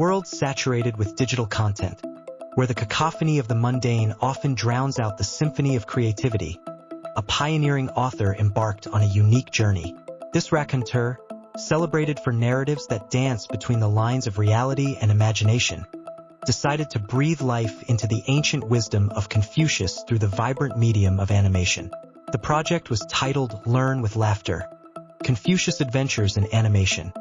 world saturated with digital content, where the cacophony of the mundane often drowns out the symphony of creativity, a pioneering author embarked on a unique journey. This raconteur, celebrated for narratives that dance between the lines of reality and imagination, decided to breathe life into the ancient wisdom of Confucius through the vibrant medium of animation. The project was titled Learn with Laughter: Confucius Adventures in Animation,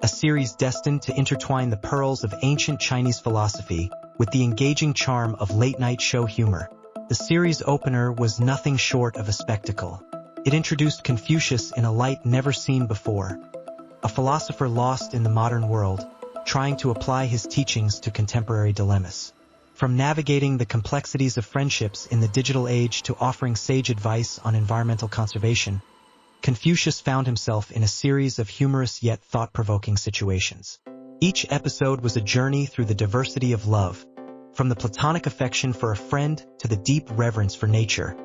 a series destined to intertwine the pearls of ancient Chinese philosophy with the engaging charm of late-night show humor. The series opener was nothing short of a spectacle. It introduced Confucius in a light never seen before, a philosopher lost in the modern world, trying to apply his teachings to contemporary dilemmas. From navigating the complexities of friendships in the digital age to offering sage advice on environmental conservation, Confucius found himself in a series of humorous yet thought-provoking situations. Each episode was a journey through the diversity of love, from the platonic affection for a friend to the deep reverence for nature,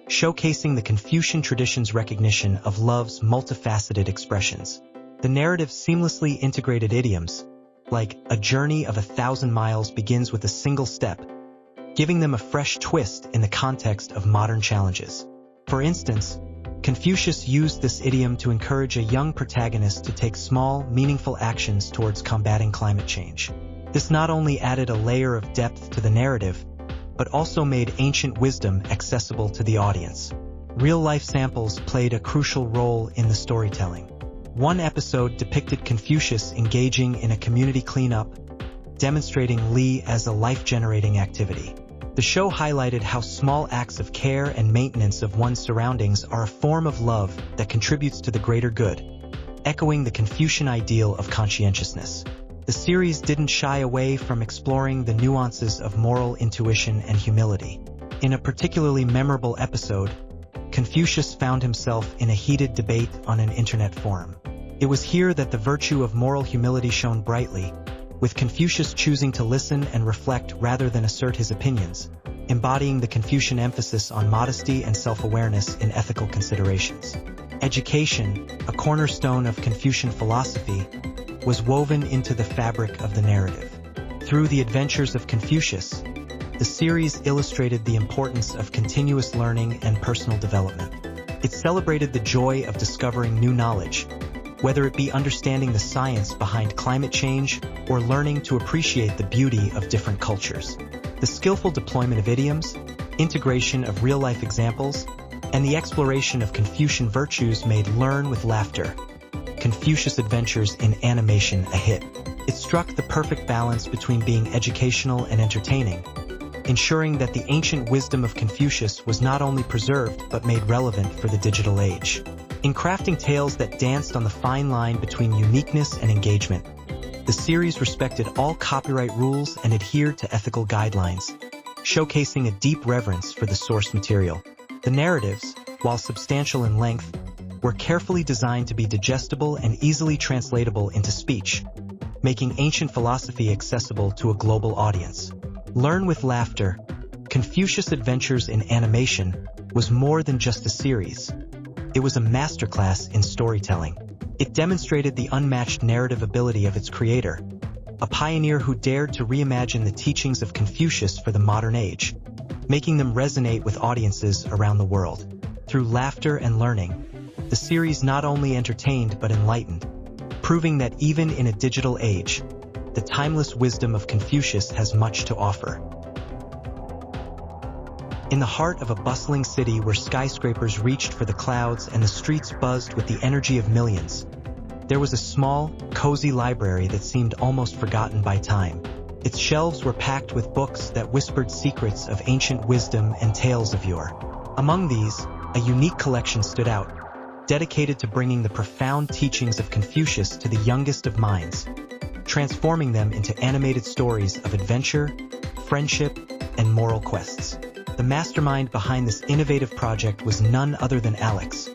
showcasing the Confucian tradition's recognition of love's multifaceted expressions. The narrative seamlessly integrated idioms, like "a journey of 1,000 miles begins with a single step," giving them a fresh twist in the context of modern challenges. For instance, Confucius used this idiom to encourage a young protagonist to take small, meaningful actions towards combating climate change. This not only added a layer of depth to the narrative, but also made ancient wisdom accessible to the audience. Real-life samples played a crucial role in the storytelling. One episode depicted Confucius engaging in a community cleanup, demonstrating Li as a life-generating activity. The show highlighted how small acts of care and maintenance of one's surroundings are a form of love that contributes to the greater good, echoing the Confucian ideal of conscientiousness. The series didn't shy away from exploring the nuances of moral intuition and humility. In a particularly memorable episode, Confucius found himself in a heated debate on an internet forum. It was here that the virtue of moral humility shone brightly, with Confucius choosing to listen and reflect rather than assert his opinions, embodying the Confucian emphasis on modesty and self-awareness in ethical considerations. Education, a cornerstone of Confucian philosophy, was woven into the fabric of the narrative. Through the adventures of Confucius, the series illustrated the importance of continuous learning and personal development. It celebrated the joy of discovering new knowledge, whether it be understanding the science behind climate change or learning to appreciate the beauty of different cultures. The skillful deployment of idioms, integration of real-life examples, and the exploration of Confucian virtues made Learn with Laughter: Confucius Adventures in Animation a hit. It struck the perfect balance between being educational and entertaining, ensuring that the ancient wisdom of Confucius was not only preserved but made relevant for the digital age. In crafting tales that danced on the fine line between uniqueness and engagement, the series respected all copyright rules and adhered to ethical guidelines, showcasing a deep reverence for the source material. The narratives, while substantial in length, were carefully designed to be digestible and easily translatable into speech, making ancient philosophy accessible to a global audience. Learn with Laughter: Confucius Adventures in Animation was more than just a series. It was a masterclass in storytelling. It demonstrated the unmatched narrative ability of its creator, a pioneer who dared to reimagine the teachings of Confucius for the modern age, making them resonate with audiences around the world. Through laughter and learning, the series not only entertained but enlightened, proving that even in a digital age, the timeless wisdom of Confucius has much to offer. In the heart of a bustling city where skyscrapers reached for the clouds and the streets buzzed with the energy of millions, there was a small, cozy library that seemed almost forgotten by time. Its shelves were packed with books that whispered secrets of ancient wisdom and tales of yore. Among these, a unique collection stood out, dedicated to bringing the profound teachings of Confucius to the youngest of minds, transforming them into animated stories of adventure, friendship, and moral quests. The mastermind behind this innovative project was none other than Alex,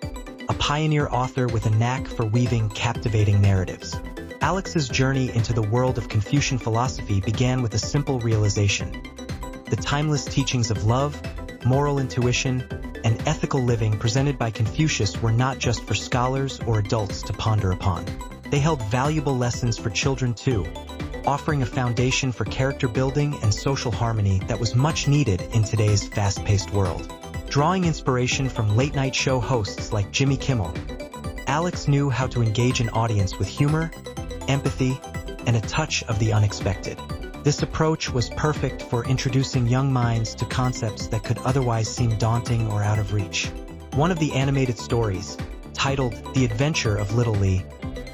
a pioneer author with a knack for weaving captivating narratives. Alex's journey into the world of Confucian philosophy began with a simple realization: the timeless teachings of love, moral intuition, and ethical living presented by Confucius were not just for scholars or adults to ponder upon. They held valuable lessons for children too, offering a foundation for character building and social harmony that was much needed in today's fast-paced world. Drawing inspiration from late-night show hosts like Jimmy Kimmel, Alex knew how to engage an audience with humor, empathy, and a touch of the unexpected. This approach was perfect for introducing young minds to concepts that could otherwise seem daunting or out of reach. One of the animated stories, titled The Adventure of Little Lee,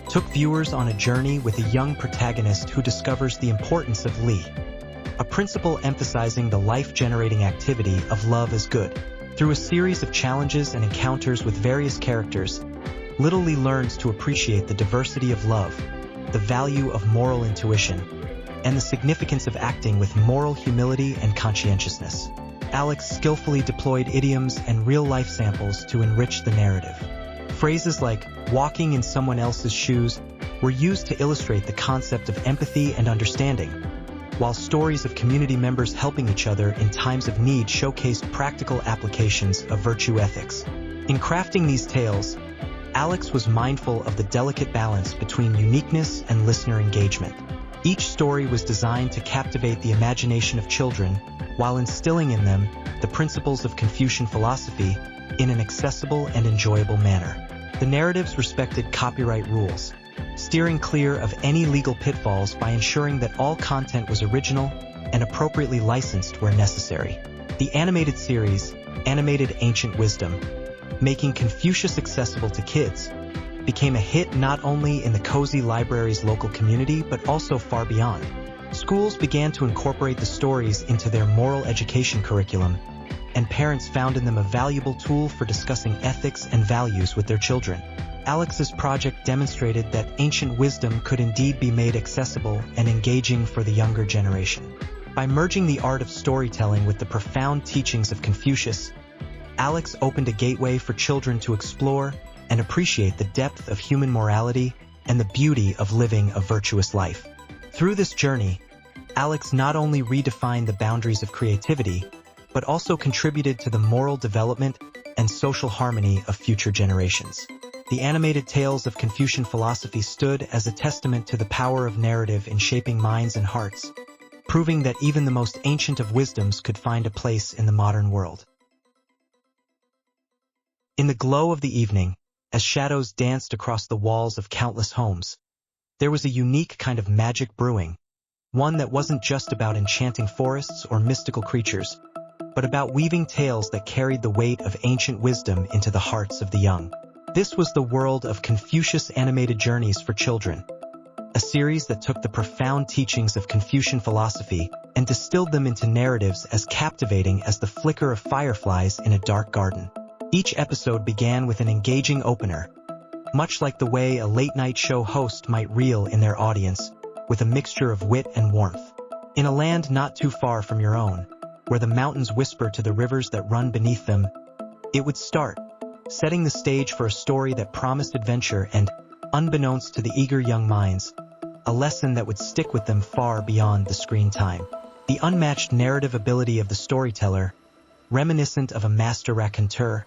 took viewers on a journey with a young protagonist who discovers the importance of Lee, a principle emphasizing the life-generating activity of love as good. Through a series of challenges and encounters with various characters, Little Lee learns to appreciate the diversity of love, the value of moral intuition, and the significance of acting with moral humility and conscientiousness. Alex skillfully deployed idioms and real-life samples to enrich the narrative. Phrases like walking in someone else's shoes were used to illustrate the concept of empathy and understanding, while stories of community members helping each other in times of need showcased practical applications of virtue ethics. In crafting these tales, Alex was mindful of the delicate balance between uniqueness and listener engagement. Each story was designed to captivate the imagination of children while instilling in them the principles of Confucian philosophy in an accessible and enjoyable manner. The narratives respected copyright rules, steering clear of any legal pitfalls by ensuring that all content was original and appropriately licensed where necessary. The animated series, Animated Ancient Wisdom, making Confucius accessible to kids, became a hit not only in the cozy library's local community but also far beyond. Schools began to incorporate the stories into their moral education curriculum, and parents found in them a valuable tool for discussing ethics and values with their children. Alex's project demonstrated that ancient wisdom could indeed be made accessible and engaging for the younger generation. By merging the art of storytelling with the profound teachings of Confucius, Alex opened a gateway for children to explore and appreciate the depth of human morality and the beauty of living a virtuous life. Through this journey, Alex not only redefined the boundaries of creativity, but also contributed to the moral development and social harmony of future generations. The animated tales of Confucian philosophy stood as a testament to the power of narrative in shaping minds and hearts, proving that even the most ancient of wisdoms could find a place in the modern world. In the glow of the evening, as shadows danced across the walls of countless homes, there was a unique kind of magic brewing, one that wasn't just about enchanting forests or mystical creatures, but about weaving tales that carried the weight of ancient wisdom into the hearts of the young. This was the world of Confucius Animated Journeys for Children, a series that took the profound teachings of Confucian philosophy and distilled them into narratives as captivating as the flicker of fireflies in a dark garden. Each episode began with an engaging opener, much like the way a late-night show host might reel in their audience with a mixture of wit and warmth. In a land not too far from your own, where the mountains whisper to the rivers that run beneath them, it would start, setting the stage for a story that promised adventure and, unbeknownst to the eager young minds, a lesson that would stick with them far beyond the screen time. The unmatched narrative ability of the storyteller, reminiscent of a master raconteur,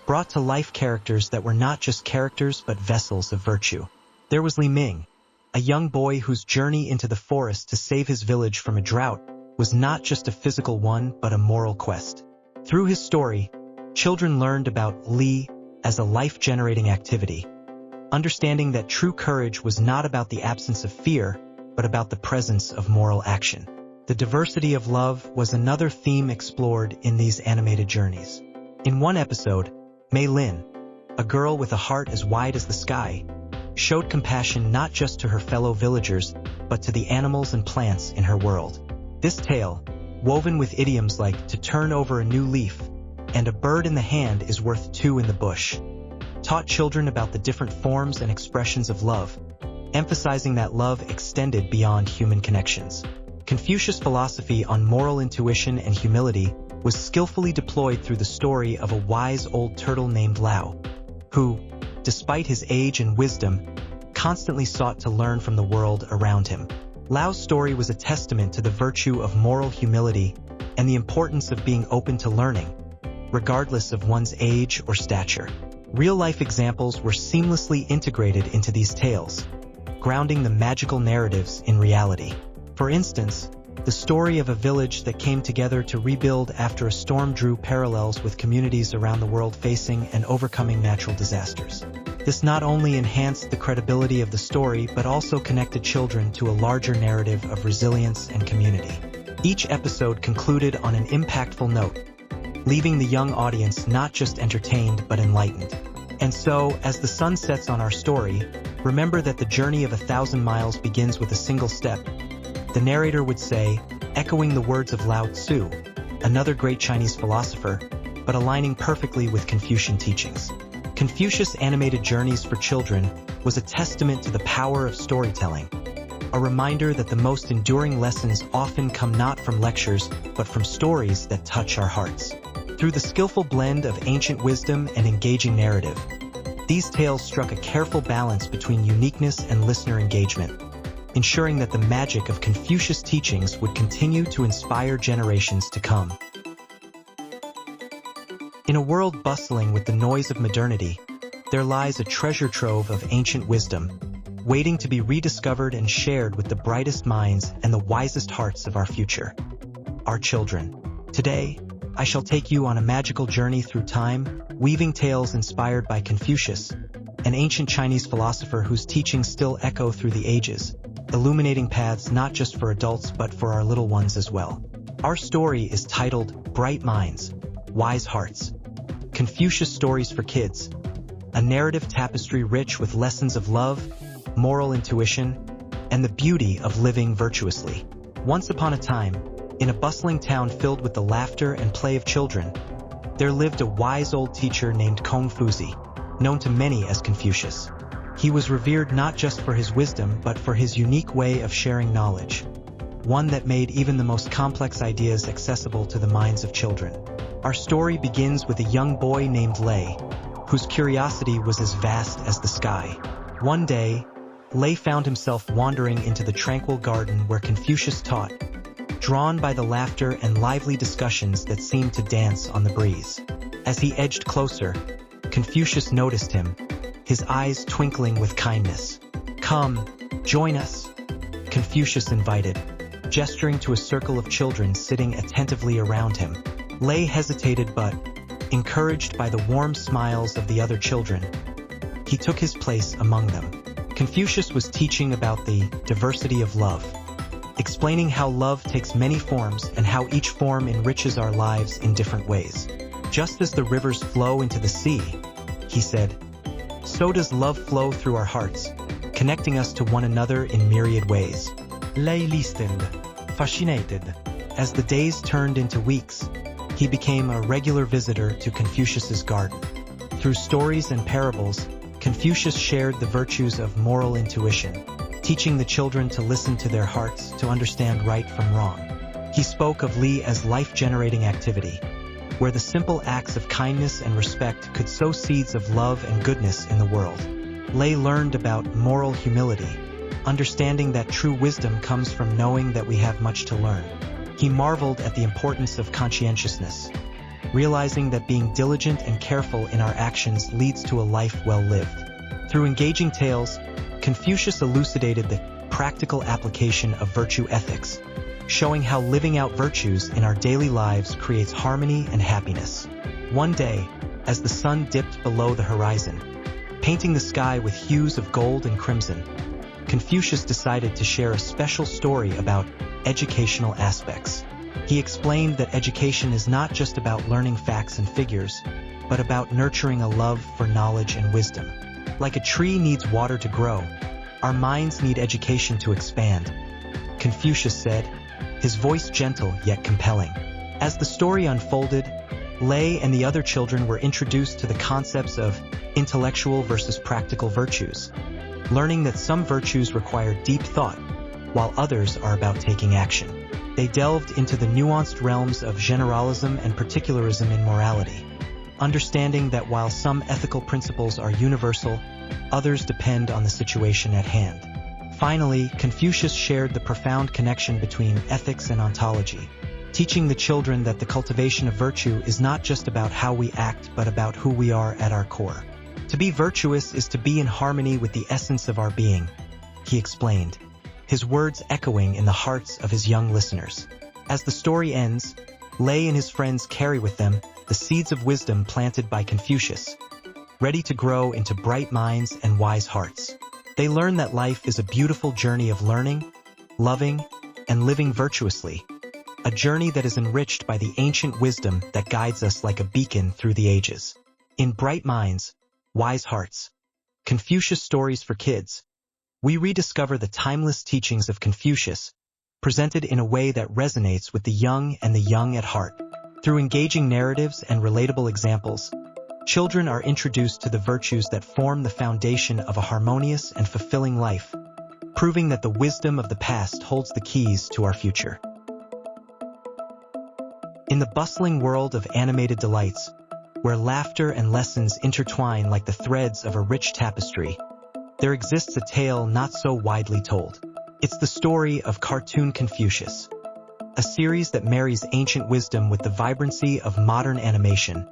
brought to life characters that were not just characters but vessels of virtue. There was Li Ming, a young boy whose journey into the forest to save his village from a drought was not just a physical one but a moral quest. Through his story, children learned about Li as a life-generating activity, understanding that true courage was not about the absence of fear, but about the presence of moral action. The diversity of love was another theme explored in these animated journeys. In one episode, Mei Lin, a girl with a heart as wide as the sky, showed compassion not just to her fellow villagers, but to the animals and plants in her world. This tale, woven with idioms like to turn over a new leaf and a bird in the hand is worth two in the bush, taught children about the different forms and expressions of love, emphasizing that love extended beyond human connections. Confucius' philosophy on moral intuition and humility was skillfully deployed through the story of a wise old turtle named Lao, who, despite his age and wisdom, constantly sought to learn from the world around him. Lao's story was a testament to the virtue of moral humility and the importance of being open to learning, regardless of one's age or stature. Real-life examples were seamlessly integrated into these tales, grounding the magical narratives in reality. For instance, the story of a village that came together to rebuild after a storm drew parallels with communities around the world facing and overcoming natural disasters. This not only enhanced the credibility of the story but also connected children to a larger narrative of resilience and community. Each episode concluded on an impactful note, leaving the young audience not just entertained but enlightened. And so, as the sun sets on our story, remember that the journey of 1,000 miles begins with a single step, the narrator would say, echoing the words of Lao Tzu, another great Chinese philosopher, but aligning perfectly with Confucian teachings. Confucius' animated journeys for children was a testament to the power of storytelling, a reminder that the most enduring lessons often come not from lectures, but from stories that touch our hearts. Through the skillful blend of ancient wisdom and engaging narrative, these tales struck a careful balance between uniqueness and listener engagement, ensuring that the magic of Confucius' teachings would continue to inspire generations to come. In a world bustling with the noise of modernity, there lies a treasure trove of ancient wisdom, waiting to be rediscovered and shared with the brightest minds and the wisest hearts of our future, our children. Today, I shall take you on a magical journey through time, weaving tales inspired by Confucius, an ancient Chinese philosopher whose teachings still echo through the ages, illuminating paths not just for adults but for our little ones as well. Our story is titled Bright Minds, Wise Hearts, Confucius Stories for Kids, a narrative tapestry rich with lessons of love, moral intuition, and the beauty of living virtuously. Once upon a time, in a bustling town filled with the laughter and play of children, there lived a wise old teacher named Confucius, known to many as Confucius. He was revered not just for his wisdom but for his unique way of sharing knowledge, one that made even the most complex ideas accessible to the minds of children. Our story begins with a young boy named Lei, whose curiosity was as vast as the sky. One day, Lei found himself wandering into the tranquil garden where Confucius taught, drawn by the laughter and lively discussions that seemed to dance on the breeze. As he edged closer, Confucius noticed him, his eyes twinkling with kindness. "Come, join us," Confucius invited, gesturing to a circle of children sitting attentively around him. Lei hesitated but, encouraged by the warm smiles of the other children, he took his place among them. Confucius was teaching about the diversity of love, explaining how love takes many forms and how each form enriches our lives in different ways. Just as the rivers flow into the sea, he said, so does love flow through our hearts, connecting us to one another in myriad ways. Lei listened, fascinated. As the days turned into weeks, he became a regular visitor to Confucius's garden. Through stories and parables, Confucius shared the virtues of moral intuition, teaching the children to listen to their hearts to understand right from wrong. He spoke of Li as life-generating activity, where the simple acts of kindness and respect could sow seeds of love and goodness in the world. Lei learned about moral humility, understanding that true wisdom comes from knowing that we have much to learn. He marveled at the importance of conscientiousness, realizing that being diligent and careful in our actions leads to a life well lived. Through engaging tales, Confucius elucidated the practical application of virtue ethics, showing how living out virtues in our daily lives creates harmony and happiness. One day, as the sun dipped below the horizon, painting the sky with hues of gold and crimson, Confucius decided to share a special story about educational aspects. He explained that education is not just about learning facts and figures, but about nurturing a love for knowledge and wisdom. Like a tree needs water to grow, our minds need education to expand, Confucius said, his voice gentle yet compelling. As the story unfolded, Lei and the other children were introduced to the concepts of intellectual versus practical virtues, learning that some virtues require deep thought, while others are about taking action. They delved into the nuanced realms of generalism and particularism in morality, understanding that while some ethical principles are universal, others depend on the situation at hand. Finally, Confucius shared the profound connection between ethics and ontology, teaching the children that the cultivation of virtue is not just about how we act but about who we are at our core. To be virtuous is to be in harmony with the essence of our being, he explained, his words echoing in the hearts of his young listeners. As the story ends, Lei and his friends carry with them the seeds of wisdom planted by Confucius, ready to grow into bright minds and wise hearts. They learn that life is a beautiful journey of learning, loving, and living virtuously, a journey that is enriched by the ancient wisdom that guides us like a beacon through the ages. In Bright Minds, Wise Hearts, Confucius Stories for Kids, we rediscover the timeless teachings of Confucius, presented in a way that resonates with the young and the young at heart. Through engaging narratives and relatable examples, children are introduced to the virtues that form the foundation of a harmonious and fulfilling life, proving that the wisdom of the past holds the keys to our future. In the bustling world of animated delights, where laughter and lessons intertwine like the threads of a rich tapestry, there exists a tale not so widely told. It's the story of Cartoon Confucius, a series that marries ancient wisdom with the vibrancy of modern animation,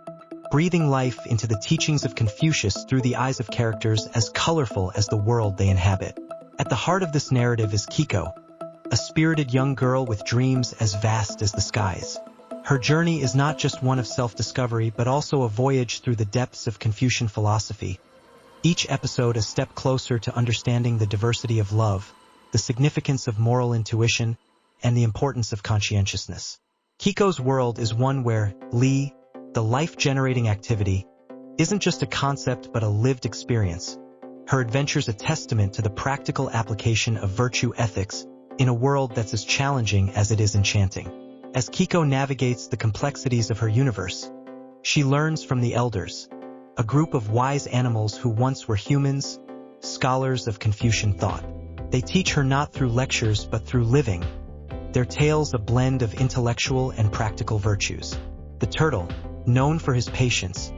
breathing life into the teachings of Confucius through the eyes of characters as colorful as the world they inhabit. At the heart of this narrative is Kiko, a spirited young girl with dreams as vast as the skies. Her journey is not just one of self-discovery, but also a voyage through the depths of Confucian philosophy, each episode a step closer to understanding the diversity of love, the significance of moral intuition, and the importance of conscientiousness. Kiko's world is one where Li, the life-generating activity, isn't just a concept but a lived experience. Her adventures a testament to the practical application of virtue ethics in a world that's as challenging as it is enchanting. As Kiko navigates the complexities of her universe, she learns from the elders, a group of wise animals who once were humans, scholars of Confucian thought. They teach her not through lectures but through living, their tales a blend of intellectual and practical virtues. The turtle, known for his patience,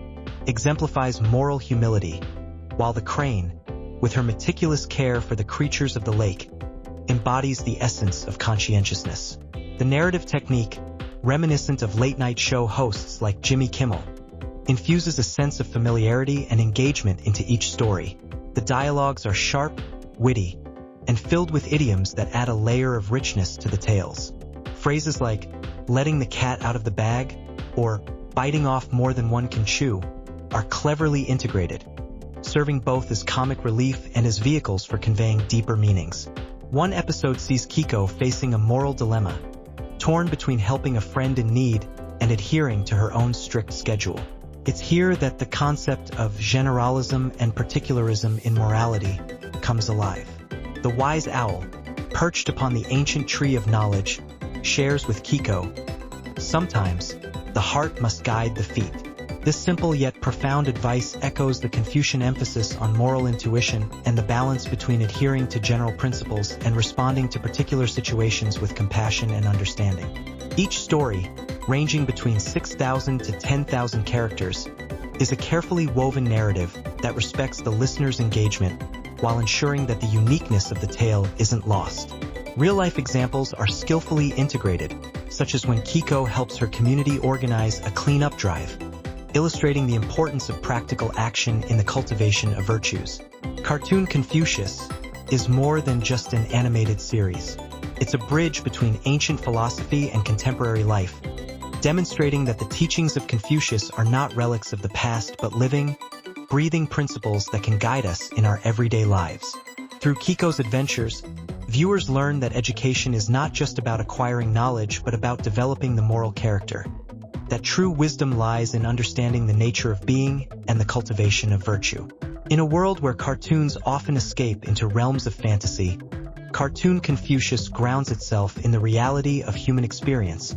exemplifies moral humility, while the crane, with her meticulous care for the creatures of the lake, embodies the essence of conscientiousness. The narrative technique, reminiscent of late-night show hosts like Jimmy Kimmel, infuses a sense of familiarity and engagement into each story. The dialogues are sharp, witty, and filled with idioms that add a layer of richness to the tales. Phrases like letting the cat out of the bag or biting off more than one can chew are cleverly integrated, serving both as comic relief and as vehicles for conveying deeper meanings. One episode sees Kiko facing a moral dilemma, torn between helping a friend in need and adhering to her own strict schedule. It's here that the concept of generalism and particularism in morality comes alive. The wise owl, perched upon the ancient tree of knowledge, shares with Kiko, sometimes the heart must guide the feet. This simple yet profound advice echoes the Confucian emphasis on moral intuition and the balance between adhering to general principles and responding to particular situations with compassion and understanding. Each story, ranging between 6,000 to 10,000 characters, is a carefully woven narrative that respects the listener's engagement while ensuring that the uniqueness of the tale isn't lost. Real-life examples are skillfully integrated, such as when Kiko helps her community organize a clean-up drive, illustrating the importance of practical action in the cultivation of virtues. Cartoon Confucius is more than just an animated series. It's a bridge between ancient philosophy and contemporary life, demonstrating that the teachings of Confucius are not relics of the past but living, breathing principles that can guide us in our everyday lives. Through Kiko's adventures, viewers learn that education is not just about acquiring knowledge but about developing the moral character. That true wisdom lies in understanding the nature of being and the cultivation of virtue. In a world where cartoons often escape into realms of fantasy, Cartoon Confucius grounds itself in the reality of human experience,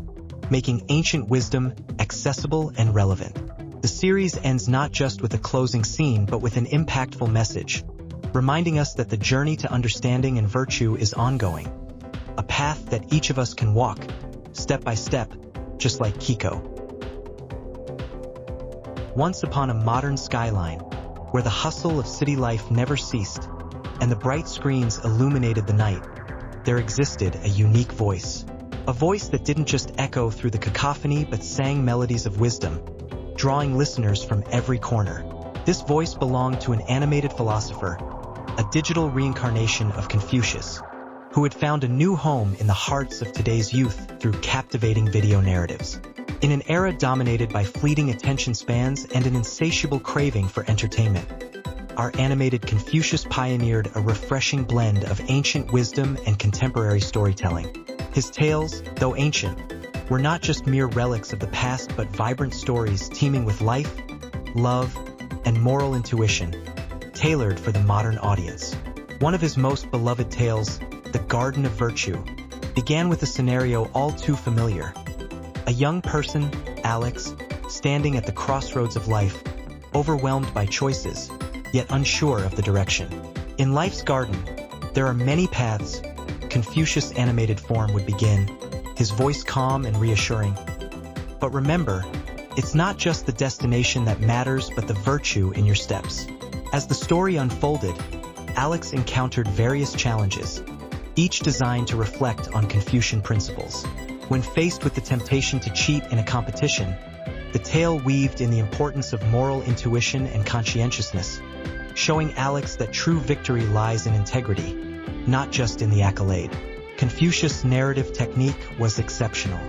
making ancient wisdom accessible and relevant. The series ends not just with a closing scene but with an impactful message, reminding us that the journey to understanding and virtue is ongoing, a path that each of us can walk, step by step, just like Kiko. Once upon a modern skyline, where the hustle of city life never ceased, and the bright screens illuminated the night, there existed a unique voice. A voice that didn't just echo through the cacophony but sang melodies of wisdom, drawing listeners from every corner. This voice belonged to an animated philosopher, a digital reincarnation of Confucius, who had found a new home in the hearts of today's youth through captivating video narratives. In an era dominated by fleeting attention spans and an insatiable craving for entertainment, our animated Confucius pioneered a refreshing blend of ancient wisdom and contemporary storytelling. His tales, though ancient, were not just mere relics of the past but vibrant stories teeming with life, love, and moral intuition, tailored for the modern audience. One of his most beloved tales, The Garden of Virtue, began with a scenario all too familiar. A young person, Alex, standing at the crossroads of life, overwhelmed by choices, yet unsure of the direction. In life's garden, there are many paths. Confucius' animated form would begin, his voice calm and reassuring. But remember, it's not just the destination that matters but the virtue in your steps. As the story unfolded, Alex encountered various challenges, each designed to reflect on Confucian principles. When faced with the temptation to cheat in a competition, the tale weaved in the importance of moral intuition and conscientiousness, showing Alex that true victory lies in integrity, not just in the accolade. Confucius' narrative technique was exceptional.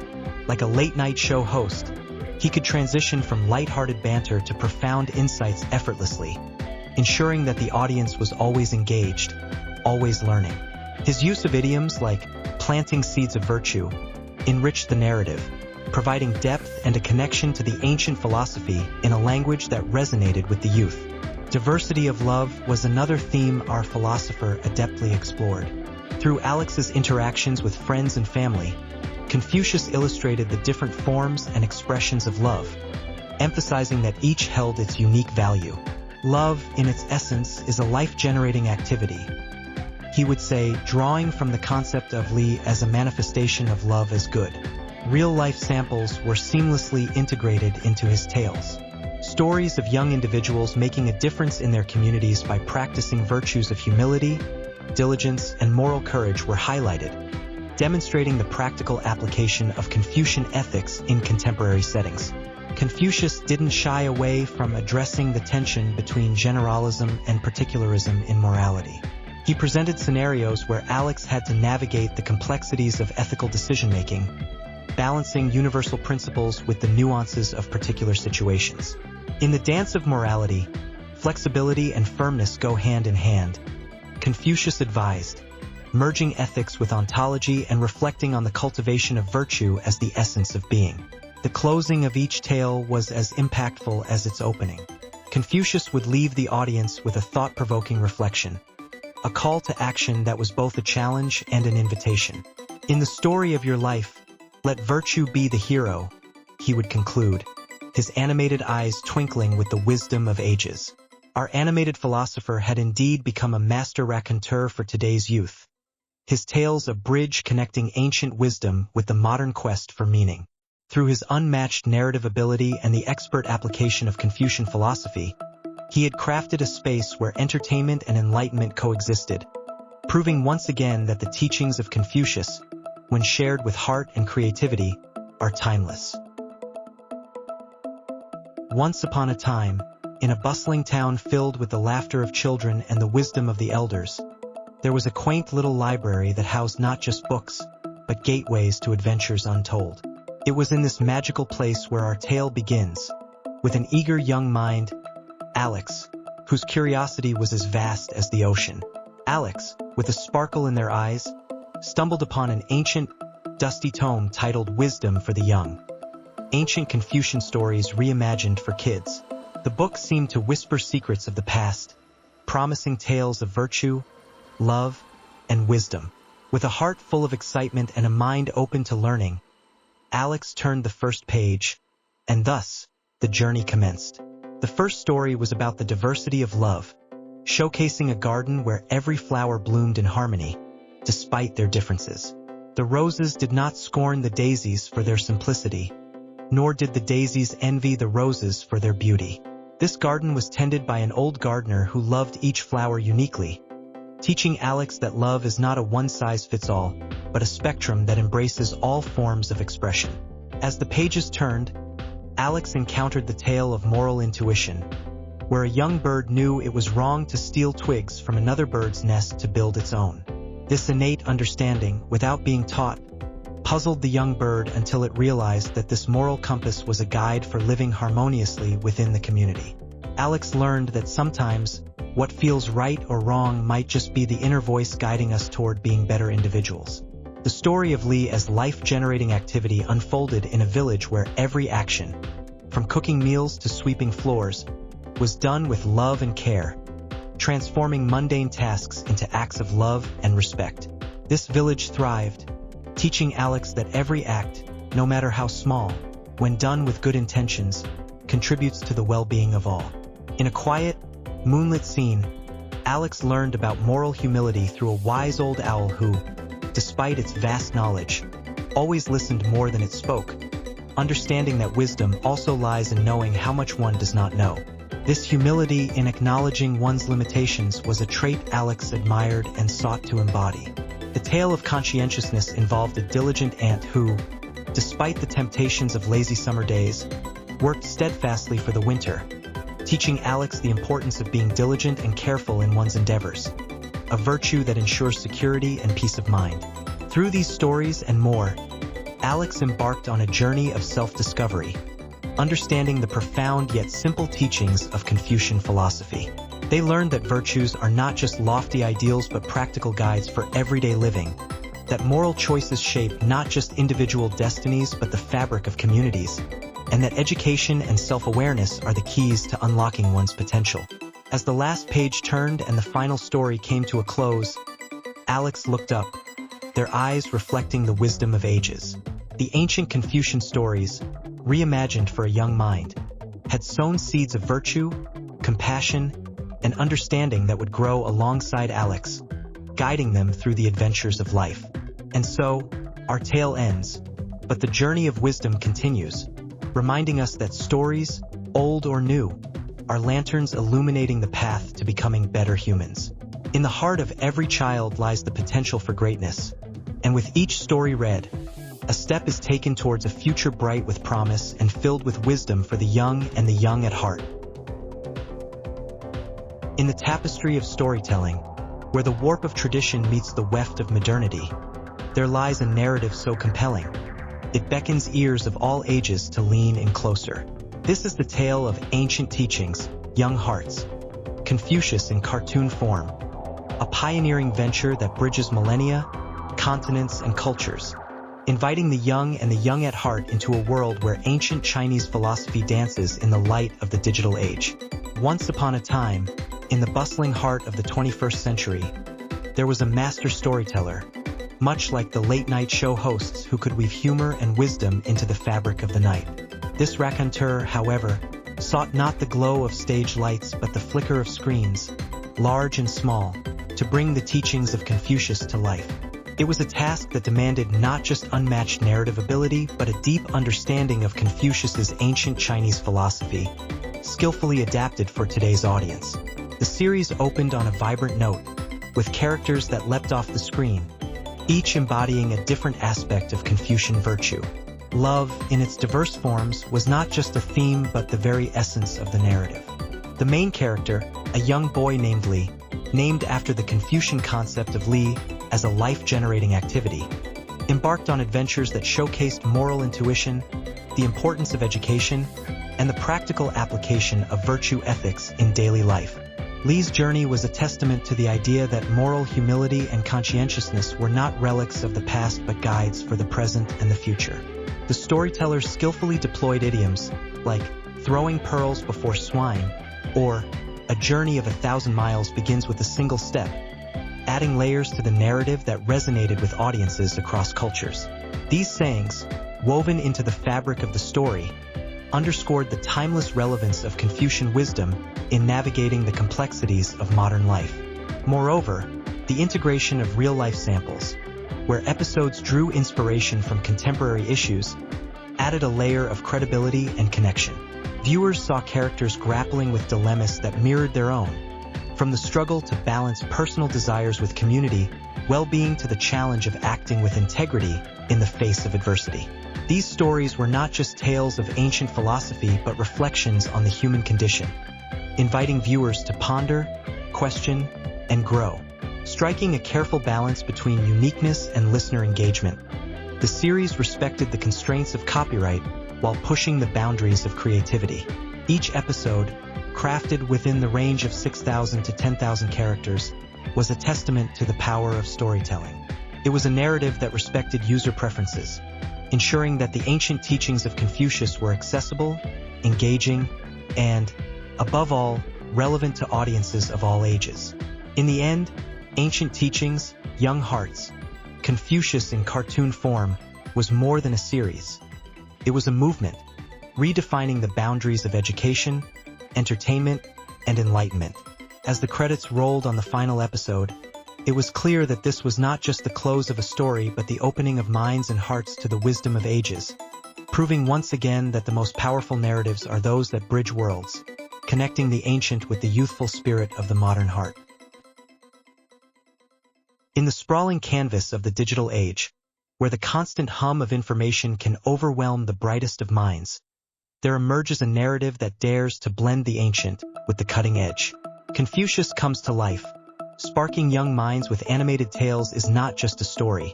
Like a late-night show host, he could transition from light-hearted banter to profound insights effortlessly, ensuring that the audience was always engaged, always learning. His use of idioms like planting seeds of virtue enriched the narrative, providing depth and a connection to the ancient philosophy in a language that resonated with the youth. Diversity of love was another theme our philosopher adeptly explored. Through Alex's interactions with friends and family, Confucius illustrated the different forms and expressions of love, emphasizing that each held its unique value. Love, in its essence, is a life-generating activity. He would say, drawing from the concept of Li as a manifestation of love as good. Real-life samples were seamlessly integrated into his tales. Stories of young individuals making a difference in their communities by practicing virtues of humility, diligence, and moral courage were highlighted, demonstrating the practical application of Confucian ethics in contemporary settings. Confucius didn't shy away from addressing the tension between generalism and particularism in morality. He presented scenarios where Alex had to navigate the complexities of ethical decision-making, balancing universal principles with the nuances of particular situations. In the dance of morality, flexibility and firmness go hand in hand. Confucius advised, merging ethics with ontology and reflecting on the cultivation of virtue as the essence of being. The closing of each tale was as impactful as its opening. Confucius would leave the audience with a thought-provoking reflection, a call to action that was both a challenge and an invitation. In the story of your life, let virtue be the hero, he would conclude, his animated eyes twinkling with the wisdom of ages. Our animated philosopher had indeed become a master raconteur for today's youth, his tales a bridge connecting ancient wisdom with the modern quest for meaning. Through his unmatched narrative ability and the expert application of Confucian philosophy, he had crafted a space where entertainment and enlightenment coexisted, proving once again that the teachings of Confucius, when shared with heart and creativity, are timeless. Once upon a time, in a bustling town filled with the laughter of children and the wisdom of the elders, there was a quaint little library that housed not just books, but gateways to adventures untold. It was in this magical place where our tale begins, with an eager young mind, Alex, whose curiosity was as vast as the ocean. Alex, with a sparkle in their eyes, stumbled upon an ancient, dusty tome titled Wisdom for the Young. Ancient Confucian stories reimagined for kids. The book seemed to whisper secrets of the past, promising tales of virtue, love, and wisdom. With a heart full of excitement and a mind open to learning, Alex turned the first page, and thus, the journey commenced. The first story was about the diversity of love, showcasing a garden where every flower bloomed in harmony, despite their differences. The roses did not scorn the daisies for their simplicity, nor did the daisies envy the roses for their beauty. This garden was tended by an old gardener who loved each flower uniquely, teaching Alex that love is not a one-size-fits-all, but a spectrum that embraces all forms of expression. As the pages turned, Alex encountered the tale of moral intuition, where a young bird knew it was wrong to steal twigs from another bird's nest to build its own. This innate understanding, without being taught, puzzled the young bird until it realized that this moral compass was a guide for living harmoniously within the community. Alex learned that sometimes what feels right or wrong might just be the inner voice guiding us toward being better individuals. The story of Lee as life-generating activity unfolded in a village where every action, from cooking meals to sweeping floors, was done with love and care, transforming mundane tasks into acts of love and respect. This village thrived, teaching Alex that every act, no matter how small, when done with good intentions, contributes to the well-being of all. In a quiet, moonlit scene, Alex learned about moral humility through a wise old owl who, despite its vast knowledge, always listened more than it spoke, understanding that wisdom also lies in knowing how much one does not know. This humility in acknowledging one's limitations was a trait Alex admired and sought to embody. The tale of conscientiousness involved a diligent ant who, despite the temptations of lazy summer days, worked steadfastly for the winter, teaching Alex the importance of being diligent and careful in one's endeavors, a virtue that ensures security and peace of mind. Through these stories and more, Alex embarked on a journey of self-discovery, understanding the profound yet simple teachings of Confucian philosophy. They learned that virtues are not just lofty ideals but practical guides for everyday living, that moral choices shape not just individual destinies but the fabric of communities, and that education and self-awareness are the keys to unlocking one's potential. As the last page turned and the final story came to a close, Alex looked up, their eyes reflecting the wisdom of ages. The ancient Confucian stories, reimagined for a young mind, had sown seeds of virtue, compassion, and understanding that would grow alongside Alex, guiding them through the adventures of life. And so, our tale ends, but the journey of wisdom continues, reminding us that stories, old or new, are lanterns illuminating the path to becoming better humans. In the heart of every child lies the potential for greatness, and with each story read, a step is taken towards a future bright with promise and filled with wisdom for the young and the young at heart. In the tapestry of storytelling, where the warp of tradition meets the weft of modernity, there lies a narrative so compelling, it beckons ears of all ages to lean in closer. This is the tale of ancient teachings, young hearts, Confucius in cartoon form, a pioneering venture that bridges millennia, continents, and cultures, inviting the young and the young at heart into a world where ancient Chinese philosophy dances in the light of the digital age. Once upon a time, in the bustling heart of the 21st century, there was a master storyteller, much like the late-night show hosts who could weave humor and wisdom into the fabric of the night. This raconteur, however, sought not the glow of stage lights but the flicker of screens, large and small, to bring the teachings of Confucius to life. It was a task that demanded not just unmatched narrative ability but a deep understanding of Confucius's ancient Chinese philosophy, skillfully adapted for today's audience. The series opened on a vibrant note, with characters that leapt off the screen, each embodying a different aspect of Confucian virtue. Love, in its diverse forms, was not just a theme but the very essence of the narrative. The main character, a young boy named Li, named after the Confucian concept of Li as a life-generating activity, embarked on adventures that showcased moral intuition, the importance of education, and the practical application of virtue ethics in daily life. Li's journey was a testament to the idea that moral humility and conscientiousness were not relics of the past but guides for the present and the future. The storyteller skillfully deployed idioms like throwing pearls before swine or a journey of 1,000 miles begins with a single step, adding layers to the narrative that resonated with audiences across cultures. These sayings, woven into the fabric of the story, underscored the timeless relevance of Confucian wisdom in navigating the complexities of modern life. Moreover, the integration of real-life samples, where episodes drew inspiration from contemporary issues, added a layer of credibility and connection. Viewers saw characters grappling with dilemmas that mirrored their own, from the struggle to balance personal desires with community well-being to the challenge of acting with integrity in the face of adversity. These stories were not just tales of ancient philosophy but reflections on the human condition, inviting viewers to ponder, question, and grow, striking a careful balance between uniqueness and listener engagement. The series respected the constraints of copyright while pushing the boundaries of creativity. Each episode, crafted within the range of 6,000 to 10,000 characters, was a testament to the power of storytelling. It was a narrative that respected user preferences, ensuring that the ancient teachings of Confucius were accessible, engaging, and, above all, relevant to audiences of all ages. In the end, Ancient Teachings, Young Hearts, Confucius in cartoon form, was more than a series. It was a movement, redefining the boundaries of education, entertainment, and enlightenment. As the credits rolled on the final episode, it was clear that this was not just the close of a story but the opening of minds and hearts to the wisdom of ages, proving once again that the most powerful narratives are those that bridge worlds, connecting the ancient with the youthful spirit of the modern heart. In the sprawling canvas of the digital age, where the constant hum of information can overwhelm the brightest of minds, there emerges a narrative that dares to blend the ancient with the cutting edge. Confucius comes to life. Sparking young minds with animated tales is not just a story.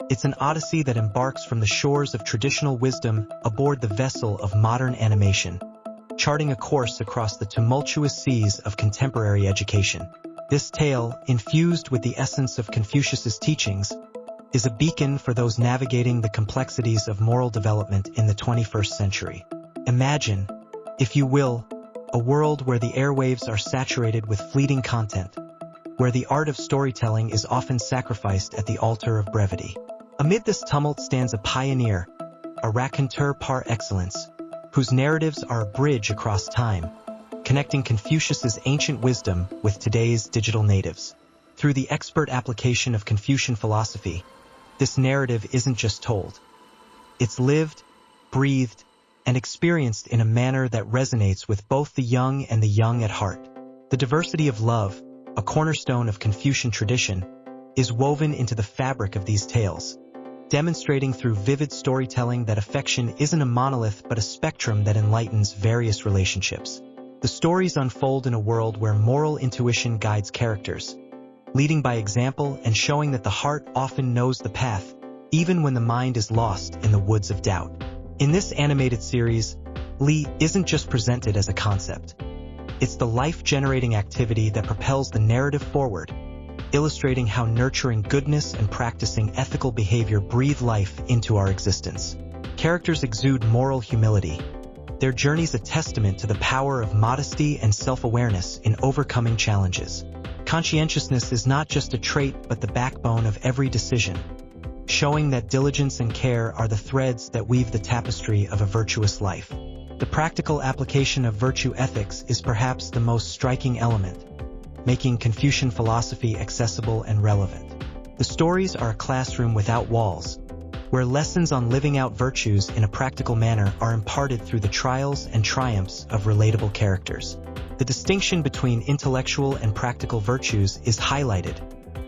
It's an odyssey that embarks from the shores of traditional wisdom aboard the vessel of modern animation, charting a course across the tumultuous seas of contemporary education. This tale, infused with the essence of Confucius's teachings, is a beacon for those navigating the complexities of moral development in the 21st century. Imagine, if you will, a world where the airwaves are saturated with fleeting content, where the art of storytelling is often sacrificed at the altar of brevity. Amid this tumult stands a pioneer, a raconteur par excellence, whose narratives are a bridge across time, connecting Confucius's ancient wisdom with today's digital natives. Through the expert application of Confucian philosophy, this narrative isn't just told. It's lived, breathed, and experienced in a manner that resonates with both the young and the young at heart. The diversity of love, a cornerstone of Confucian tradition, is woven into the fabric of these tales, demonstrating through vivid storytelling that affection isn't a monolith but a spectrum that enlightens various relationships. The stories unfold in a world where moral intuition guides characters, leading by example and showing that the heart often knows the path, even when the mind is lost in the woods of doubt. In this animated series, Li isn't just presented as a concept. It's the life-generating activity that propels the narrative forward, illustrating how nurturing goodness and practicing ethical behavior breathe life into our existence. Characters exude moral humility. Their journey's a testament to the power of modesty and self-awareness in overcoming challenges. Conscientiousness is not just a trait but the backbone of every decision, showing that diligence and care are the threads that weave the tapestry of a virtuous life. The practical application of virtue ethics is perhaps the most striking element, making Confucian philosophy accessible and relevant. The stories are a classroom without walls, where lessons on living out virtues in a practical manner are imparted through the trials and triumphs of relatable characters. The distinction between intellectual and practical virtues is highlighted,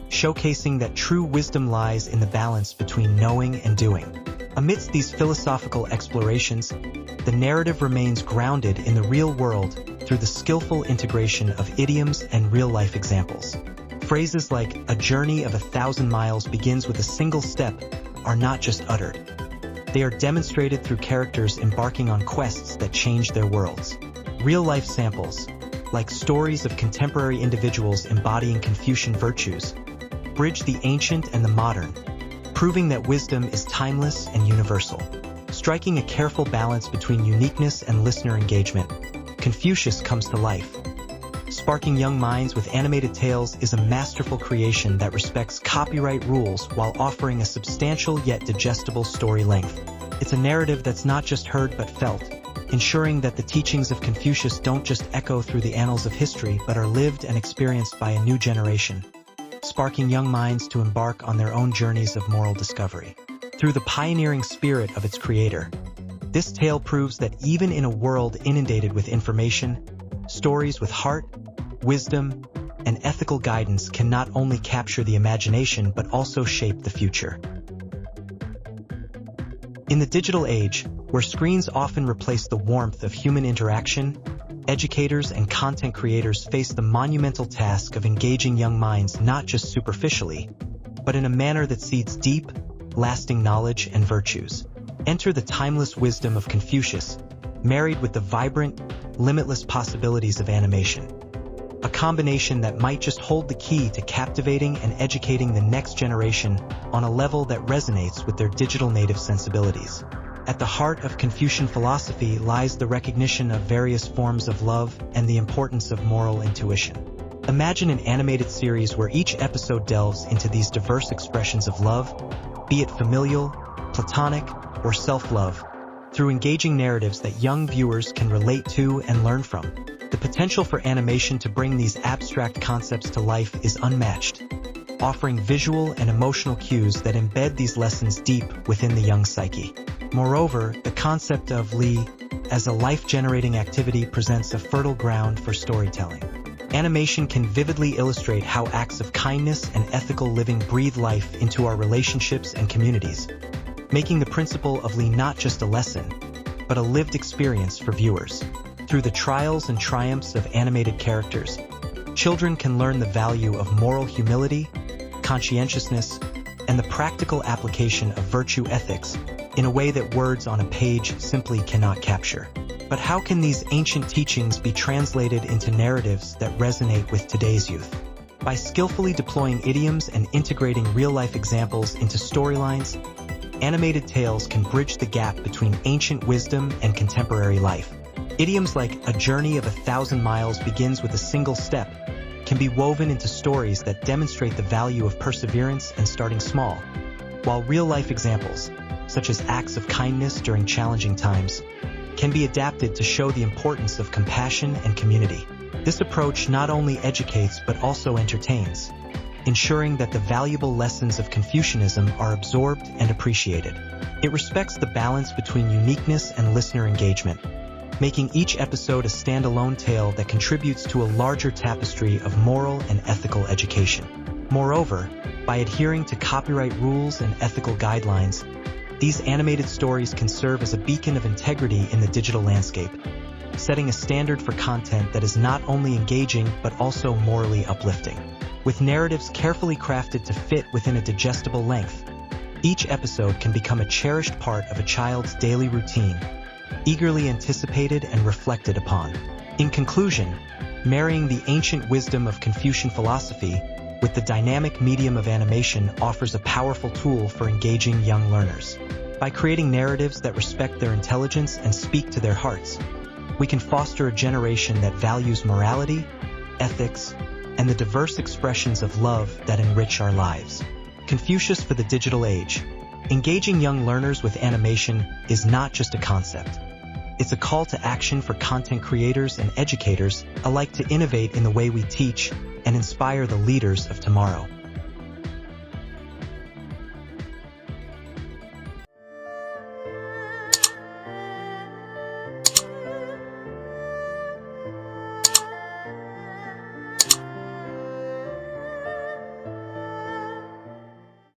showcasing that true wisdom lies in the balance between knowing and doing. Amidst these philosophical explorations, the narrative remains grounded in the real world through the skillful integration of idioms and real-life examples. Phrases like "a journey of 1,000 miles begins with a single step" are not just uttered. They are demonstrated through characters embarking on quests that change their worlds. Real-life samples, like stories of contemporary individuals embodying Confucian virtues, bridge the ancient and the modern, proving that wisdom is timeless and universal. Striking a careful balance between uniqueness and listener engagement, Confucius comes to life. Sparking young minds with animated tales is a masterful creation that respects copyright rules while offering a substantial yet digestible story length. It's a narrative that's not just heard but felt, ensuring that the teachings of Confucius don't just echo through the annals of history but are lived and experienced by a new generation, sparking young minds to embark on their own journeys of moral discovery. Through the pioneering spirit of its creator, this tale proves that even in a world inundated with information, stories with heart, wisdom, and ethical guidance can not only capture the imagination but also shape the future. In the digital age, where screens often replace the warmth of human interaction, educators and content creators face the monumental task of engaging young minds not just superficially, but in a manner that seeds deep, lasting knowledge and virtues. Enter the timeless wisdom of Confucius, married with the vibrant, limitless possibilities of animation. A combination that might just hold the key to captivating and educating the next generation on a level that resonates with their digital native sensibilities. At the heart of Confucian philosophy lies the recognition of various forms of love and the importance of moral intuition. Imagine an animated series where each episode delves into these diverse expressions of love, be it familial, platonic, or self-love, through engaging narratives that young viewers can relate to and learn from. The potential for animation to bring these abstract concepts to life is unmatched, offering visual and emotional cues that embed these lessons deep within the young psyche. Moreover, the concept of Li as a life-generating activity presents a fertile ground for storytelling. Animation can vividly illustrate how acts of kindness and ethical living breathe life into our relationships and communities, making the principle of Li not just a lesson, but a lived experience for viewers. Through the trials and triumphs of animated characters, children can learn the value of moral humility, conscientiousness, and the practical application of virtue ethics in a way that words on a page simply cannot capture. But how can these ancient teachings be translated into narratives that resonate with today's youth? By skillfully deploying idioms and integrating real-life examples into storylines, animated tales can bridge the gap between ancient wisdom and contemporary life. Idioms like "a journey of 1,000 miles begins with a single step" can be woven into stories that demonstrate the value of perseverance and starting small, while real-life examples, such as acts of kindness during challenging times, can be adapted to show the importance of compassion and community. This approach not only educates but also entertains, ensuring that the valuable lessons of Confucianism are absorbed and appreciated. It respects the balance between uniqueness and listener engagement, making each episode a standalone tale that contributes to a larger tapestry of moral and ethical education. Moreover, by adhering to copyright rules and ethical guidelines, these animated stories can serve as a beacon of integrity in the digital landscape, setting a standard for content that is not only engaging but also morally uplifting. With narratives carefully crafted to fit within a digestible length, each episode can become a cherished part of a child's daily routine, eagerly anticipated and reflected upon. In conclusion, marrying the ancient wisdom of Confucian philosophy with the dynamic medium of animation offers a powerful tool for engaging young learners. By creating narratives that respect their intelligence and speak to their hearts, we can foster a generation that values morality, ethics, and the diverse expressions of love that enrich our lives. Confucius for the digital age. Engaging young learners with animation is not just a concept. It's a call to action for content creators and educators alike to innovate in the way we teach and inspire the leaders of tomorrow.